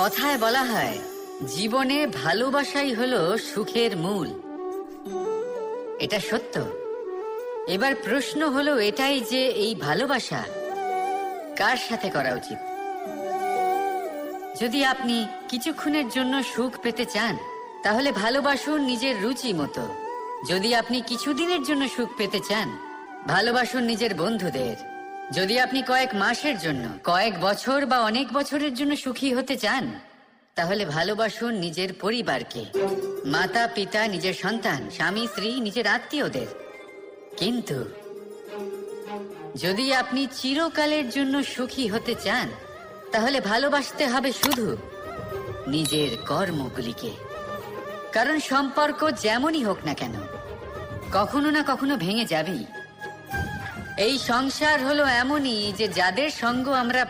কথায় বলা হয় জীবনে ভালোবাসাই হলো সুখের মূল। এটা সত্য। এবার প্রশ্ন হলো এটাই যে এই ভালোবাসা কার সাথে করা উচিত। যদি আপনি কিছুক্ষণের জন্য সুখ পেতে চান তাহলে ভালোবাসুন নিজের রুচি মতো। যদি আপনি কিছুদিনের জন্য সুখ পেতে চান ভালোবাসুন নিজের বন্ধুদের। যদি আপনি কয়েক মাসের জন্য, কয়েক বছর বা অনেক বছরের জন্য সুখী হতে চান তাহলে ভালোবাসুন নিজের পরিবারকে, মাতা পিতা, নিজের সন্তান, স্বামী স্ত্রী, নিজের আত্মীয়দের। কিন্তু যদি আপনি চিরকালের জন্য সুখী হতে চান তাহলে ভালোবাসতে হবে শুধু নিজের কর্মগুলিকে। কারণ সম্পর্ক যেমনই হোক না কেন কখনো না কখনো ভেঙে যাবেই। এই সংসার হলো এমনই যে যাদের সঙ্গ আমরা